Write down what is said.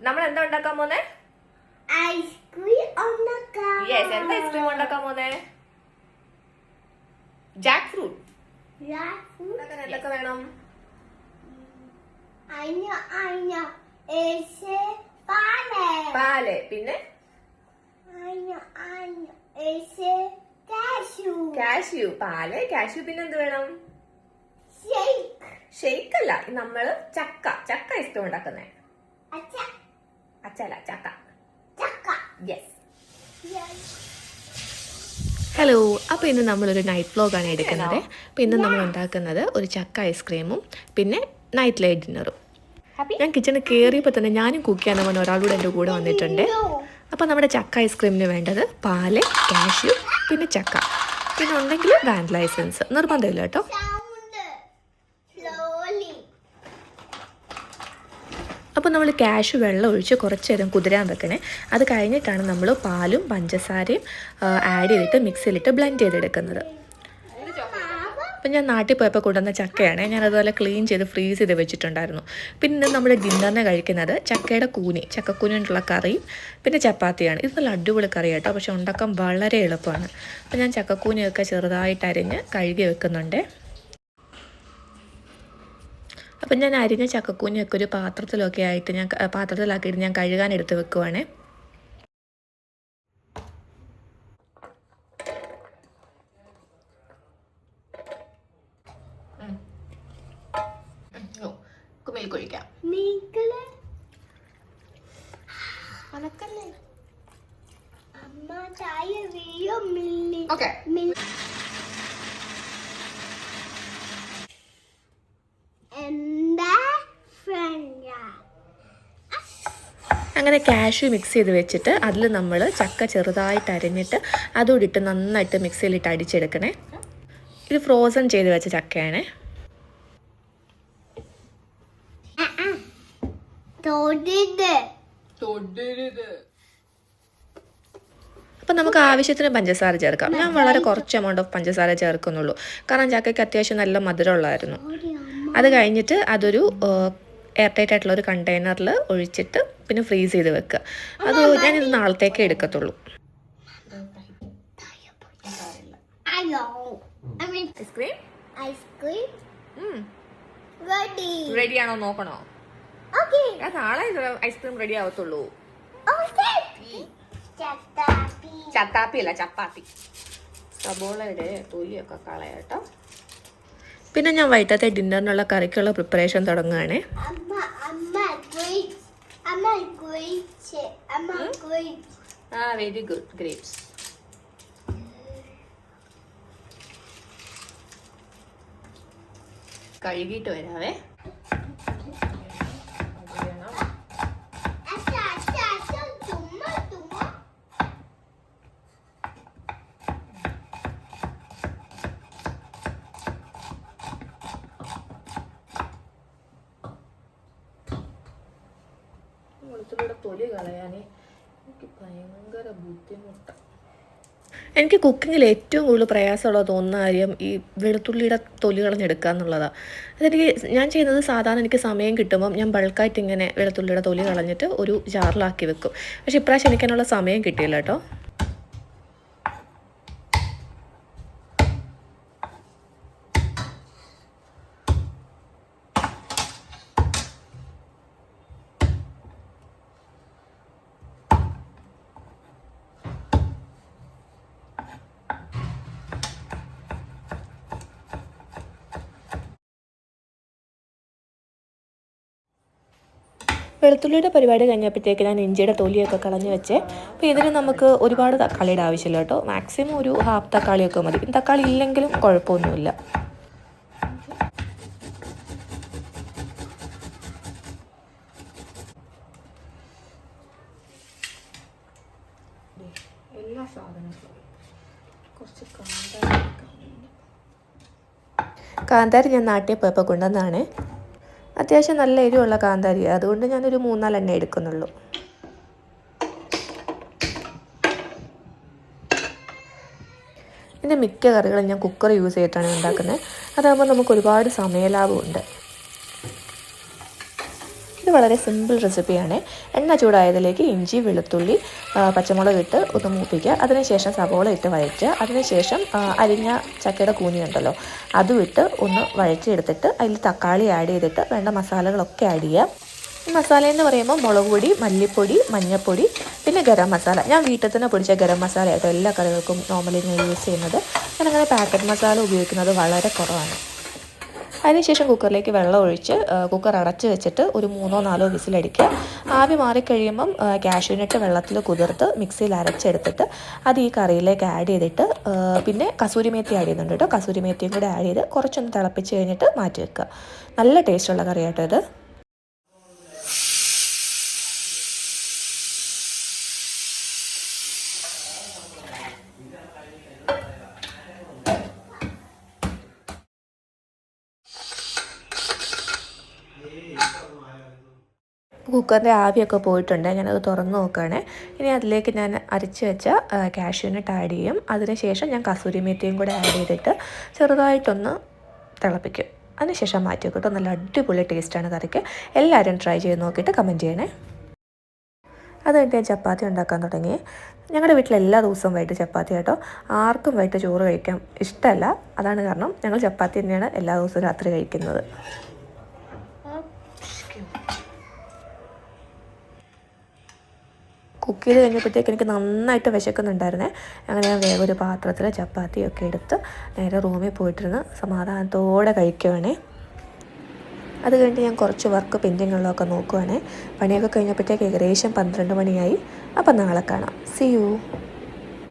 നമ്മൾ എന്താ ഉണ്ടാക്കാൻ പോന്നെ? ഐസ്ക്രീം ഉണ്ടാക്കാം. യെസ്, എന്താ ഐസ്ക്രീം ഉണ്ടാക്കാൻ പോന്നെ? Jack fruit. എന്തൊക്കെ വേണം? പാല്, പിന്നെ കാഷ്യൂ. പാല്, കാഷ്യൂ, പിന്നെ എന്ത് വേണം? ഷെയ്ക്ക് അല്ല, നമ്മള് ചക്ക ഐസ്ക്രീം ഉണ്ടാക്കുന്നേ. അച്ചല്ല, ചക്ക. യെസ്. ഹലോ, അപ്പോൾ ഇന്ന് നമ്മളൊരു നൈറ്റ് വ്ലോഗാണ് എടുക്കുന്നത്. അപ്പോൾ ഇന്ന് നമ്മൾ ഉണ്ടാക്കുന്നത് ഒരു ചക്ക ഐസ്ക്രീമും പിന്നെ നൈറ്റ് ലൈറ്റ് ഡിന്നറും. ഞാൻ കിച്ചണിൽ കയറിയപ്പോൾ തന്നെ ഞാനും കുക്ക് ചെയ്യാൻ പറഞ്ഞ ഒരാളൂടെ എൻ്റെ കൂടെ വന്നിട്ടുണ്ട്. അപ്പോൾ നമ്മുടെ ചക്ക ഐസ്ക്രീമിന് വേണ്ടത് പാല്, കാഷ്യൂ, പിന്നെ ചക്ക, പിന്നെ ഉണ്ടെങ്കിൽ വാനില എസൻസ്. നിർബന്ധമില്ല കേട്ടോ. അപ്പോൾ നമ്മൾ കാഷ്യൂ വെള്ളം ഒഴിച്ച് കുറച്ച് നേരം കുതിരാൻ വെക്കണേ. അത് കഴിഞ്ഞിട്ടാണ് നമ്മൾ പാലും പഞ്ചസാരയും ആഡ് ചെയ്തിട്ട് മിക്സിയിലിട്ട് ബ്ലെൻഡ് ചെയ്തെടുക്കുന്നത്. അപ്പം ഞാൻ നാട്ടിൽ പോയപ്പോൾ കൊണ്ടുവന്ന ചക്കയാണ്. ഞാൻ അതുപോലെ ക്ലീൻ ചെയ്ത് ഫ്രീസ് ചെയ്ത് വെച്ചിട്ടുണ്ടായിരുന്നു. പിന്നെ നമ്മൾ ഡിന്നറിന് കഴിക്കുന്നത് ചക്കയുടെ ചക്കക്കൂനിട്ടുള്ള കറിയും പിന്നെ ചപ്പാത്തിയാണ്. ഇത് നല്ല അടിപൊളി കറി കേട്ടോ, പക്ഷെ ഉണ്ടാക്കാൻ വളരെ എളുപ്പമാണ്. അപ്പം ഞാൻ ചക്കക്കൂനിയൊക്കെ ചെറുതായിട്ട് അരിഞ്ഞ് കഴുകി വെക്കുന്നുണ്ട്. അപ്പം ഞാൻ അരിഞ്ഞ ചക്കക്കൂനിയൊക്കെ ഒരു പാത്രത്തിലാക്കിയിട്ട് ഞാൻ കഴുകാൻ എടുത്ത് വെക്കുവാണേ. കുഴിക്കാം. ഓക്കെ. അങ്ങനെ കാഷ്യൂ മിക്സ് ചെയ്ത് വെച്ചിട്ട് അതിൽ നമ്മൾ ചക്ക ചെറുതായിട്ട് അരിഞ്ഞിട്ട് അതോടിട്ട് നന്നായിട്ട് മിക്സിയിലിട്ട് അടിച്ചെടുക്കണേ. ഇത് ഫ്രോസൺ ചെയ്ത് വെച്ച ചക്കയാണ്. അപ്പം നമുക്ക് ആവശ്യത്തിന് പഞ്ചസാര ചേർക്കാം. ഞാൻ വളരെ കുറച്ച് എമൗണ്ട് ഓഫ് പഞ്ചസാര ചേർക്കുന്നുള്ളൂ, കാരണം ചക്കയ്ക്ക് അത്യാവശ്യം നല്ല മധുരമുള്ളായിരുന്നു. അത് കഴിഞ്ഞിട്ട് അതൊരു എയർ ടൈറ്റ് ആയിട്ടുള്ള ഒരു കണ്ടെയ്നറിൽ ഒഴിച്ചിട്ട് പിന്നെ ഫ്രീസ് ചെയ്ത് വെക്കുക. അത് ഞാനിത് നാളത്തേക്ക് എടുക്കത്തുള്ളൂ. റെഡിയാണോ നോക്കണോ? നാളെ ഐസ്ക്രീം റെഡി ആവത്തുള്ളൂ. ചത്താപ്പി അല്ല, ചപ്പാത്തി. സബോളയുടെ തൊലിയൊക്കെ കളയാട്ടോ. പിന്നെ ഞാൻ വൈകിട്ടത്തെ ഡിന്നറിനുള്ള കറിക്കുള്ള പ്രിപ്പറേഷൻ തുടങ്ങുകയാണേ. Very good. ഗ്രേപ്സ്. കഴുകിയിട്ട് വരാവേ. വെളുത്തുള്ളിയുടെ തൊലി കളയാനേ എനിക്ക് ഭയങ്കര ബുദ്ധിമുട്ടാണ്. എനിക്ക് കുക്കിങ്ങിൽ ഏറ്റവും കൂടുതൽ പ്രയാസമുള്ളത് തോന്നുന്ന കാര്യം ഈ വെളുത്തുള്ളിയുടെ തൊലി കളഞ്ഞെടുക്കുക എന്നുള്ളതാണ്. ഞാൻ ചെയ്യുന്നത് സാധാരണ എനിക്ക് സമയം കിട്ടുമ്പം ഞാൻ ബൾക്കായിട്ട് ഇങ്ങനെ വെളുത്തുള്ളിയുടെ തൊലി കളഞ്ഞിട്ട് ഒരു ജാറിലാക്കി വെക്കും. പക്ഷേ ഇപ്രാവശ്യം എനിക്കതിനുള്ള സമയം കിട്ടിയില്ല കേട്ടോ. വെളുത്തുള്ളിയുടെ പരിപാടി കഴിഞ്ഞപ്പോഴത്തേക്ക് ഞാൻ ഇഞ്ചിയുടെ തൊലിയൊക്കെ കളഞ്ഞ് വെച്ചേ. അപ്പോൾ ഇതിന് നമുക്ക് ഒരുപാട് തക്കാളിയുടെ ആവശ്യമില്ല കേട്ടോ. മാക്സിമം ഒരു ഹാഫ് തക്കാളിയൊക്കെ മതി. തക്കാളി ഇല്ലെങ്കിലും കുഴപ്പമൊന്നുമില്ല. എല്ലാ സാധനങ്ങളും കുറച്ച് കാന്താരി ഞാൻ നാട്ടിൽ പോയപ്പോൾ കൊണ്ടുവന്നതാണ്. അത്യാവശ്യം നല്ല എരിവുള്ള കാന്താരിയാണ്, അതുകൊണ്ട് ഞാനൊരു 3-4 എണ്ണ എടുക്കുന്നുള്ളൂ. എൻ്റെ മിക്ക കറികളും ഞാൻ കുക്കർ യൂസ് ചെയ്തിട്ടാണ് ഉണ്ടാക്കുന്നത്. അതാകുമ്പോൾ നമുക്ക് ഒരുപാട് സമയലാഭമുണ്ട്. ഇത് വളരെ സിമ്പിൾ റെസിപ്പിയാണ്. എണ്ണ ചൂടായതിലേക്ക് ഇഞ്ചി, വെളുത്തുള്ളി, പച്ചമുളക് ഇട്ട് ഒന്ന് മൂപ്പിക്കുക. അതിനുശേഷം സവോള ഇട്ട് വഴറ്റുക. അതിനുശേഷം അരിഞ്ഞ ചക്കയുടെ കൂനിയുണ്ടല്ലോ അതും ഇട്ട് ഒന്ന് വഴറ്റിയെടുത്തിട്ട് അതിൽ തക്കാളി ആഡ് ചെയ്തിട്ട് വേണ്ട മസാലകളൊക്കെ ആഡ് ചെയ്യുക. ഈ മസാല എന്ന് പറയുമ്പോൾ മുളക് പൊടി, മല്ലിപ്പൊടി, മഞ്ഞൾപ്പൊടി, പിന്നെ ഗരം മസാല. ഞാൻ വീട്ടിൽ തന്നെ പൊടിച്ച ഗരം മസാല ആയിട്ടോ എല്ലാ കറികൾക്കും നോർമലി ഞാൻ യൂസ് ചെയ്യുന്നത്. ഞാനങ്ങനെ പാക്കറ്റ് മസാല ഉപയോഗിക്കുന്നത് വളരെ കുറവാണ്. അതിനുശേഷം കുക്കറിലേക്ക് വെള്ളം ഒഴിച്ച് കുക്കർ അടച്ച് വെച്ചിട്ട് ഒരു 3-4 വിസിലടിക്കുക. ആവി മാറിക്കഴിയുമ്പം കാഷ്യൂനട്ട് വെള്ളത്തിൽ കുതിർത്ത് മിക്സിയിൽ അരച്ചെടുത്തിട്ട് അത് ഈ കറിയിലേക്ക് ആഡ് ചെയ്തിട്ട് പിന്നെ കസൂരി മേത്തി ആഡ് ചെയ്യുന്നുണ്ട് കേട്ടോ. കസൂരി മേത്തിയും കൂടെ ആഡ് ചെയ്ത് കുറച്ചൊന്ന് തിളപ്പിച്ച് കഴിഞ്ഞിട്ട് മാറ്റി വെക്കുക. നല്ല ടേസ്റ്റുള്ള കറിയാട്ടോ ഇത്. കുക്കറിൻ്റെ ആവിയൊക്കെ പോയിട്ടുണ്ട്. ഞാനത് തുറന്ന് നോക്കുകയാണ്. ഇനി അതിലേക്ക് ഞാൻ അരച്ച് വെച്ച കാഷ്യൂനട്ട് ആഡ് ചെയ്യും. അതിനുശേഷം ഞാൻ കസൂരി മേത്തിയും കൂടെ ആഡ് ചെയ്തിട്ട് ചെറുതായിട്ടൊന്ന് തിളപ്പിക്കും. അതിനുശേഷം മാറ്റി വെക്കും കേട്ടോ. നല്ല അടിപൊളി ടേസ്റ്റാണ് കറിക്ക്. എല്ലാവരും ട്രൈ ചെയ്ത് നോക്കിയിട്ട് കമൻറ്റ് ചെയ്യണേ. അത് കഴിഞ്ഞിട്ട് ഞാൻ ചപ്പാത്തി ഉണ്ടാക്കാൻ തുടങ്ങി. ഞങ്ങളുടെ വീട്ടിൽ എല്ലാ ദിവസവും വൈകിട്ട് ചപ്പാത്തി കേട്ടോ. ആർക്കും വൈകിട്ട് ചോറ് കഴിക്കാൻ ഇഷ്ടമല്ല. അതാണ് കാരണം ഞങ്ങൾ ചപ്പാത്തി തന്നെയാണ് എല്ലാ ദിവസവും രാത്രി കഴിക്കുന്നത്. കുക്ക് ചെയ്ത് കഴിഞ്ഞപ്പോഴത്തേക്ക് എനിക്ക് നന്നായിട്ട് വിശക്കുന്നുണ്ടായിരുന്നേ. അങ്ങനെ ഞാൻ വേഗം ഒരു പാത്രത്തിൽ ചപ്പാത്തിയൊക്കെ എടുത്ത് നേരെ റൂമിൽ പോയിട്ടിരുന്ന് സമാധാനത്തോടെ കഴിക്കുവാണേ. അത് കഴിഞ്ഞ് ഞാൻ കുറച്ച് വർക്ക് പെൻഡിങ്ങുള്ളതൊക്കെ നോക്കുവാണേ. പണിയൊക്കെ കഴിഞ്ഞപ്പോഴത്തേക്ക് ഏകദേശം 12 മണിയായി. അപ്പം നാളെ കാണാം. See U.